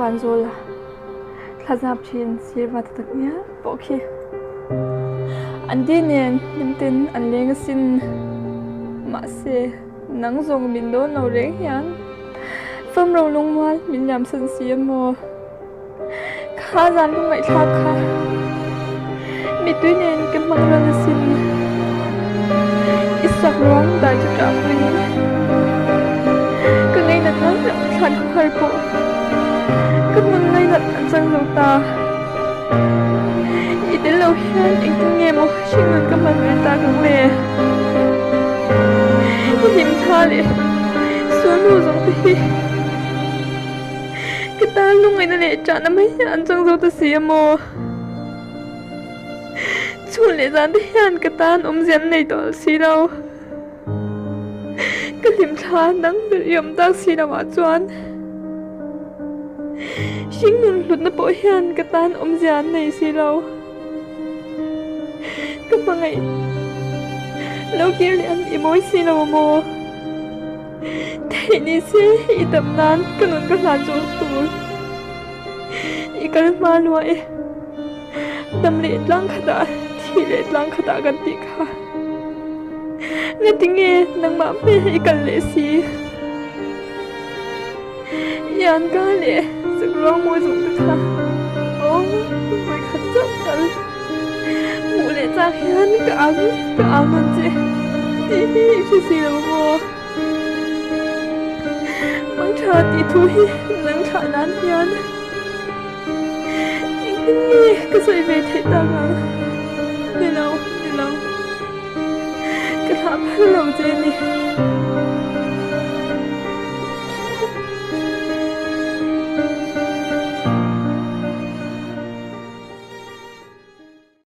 fan zola thazap thin sirwa taknya pokhi andinen nimten anlenga sin ma se nang zong min do no re hian pham ro lungwal min yam san siamo kha zan lu ngai thla kha mi tuinen ke mangran sin isak rong dai chu ta pui ke ngai na thang than khar po ke mun ngai na chang lo ta i de lo hian ing nge mo shingun ka man ta kang le him tha le suan lu zong ti cái ta lúc ngày nó lại chọn năm ấy ăn trong dâu ta xì mồ chú lại dán thế ăn cái ta diêm này đó xì đâu cái liềm cha nắng được yểm tác xì đâu mà choán xin ngừng lụt nó bội hiền cái ta diêm này xì đâu cái bằng ngày lâu kia lại ăn ý mối xì đâu mồ thầy xí i tầm nan cái nón cái lá trốn tụi i cái mà nuôi tầm lệ lang khata thì lệ lang khata gần tị khá nghe tiếng nghe nang mà mẹ i cái lệ xí yan cái lệ sự rong môi dùng được khá ô mày khát chấp thật mụ lệ ra hiến cái áoมันchứ thì xí đâu mua mang trà tí thui nắng trà nán hiền nhưng cái sợi về thấy ta mà đi lâu cái tháp lâu trên đi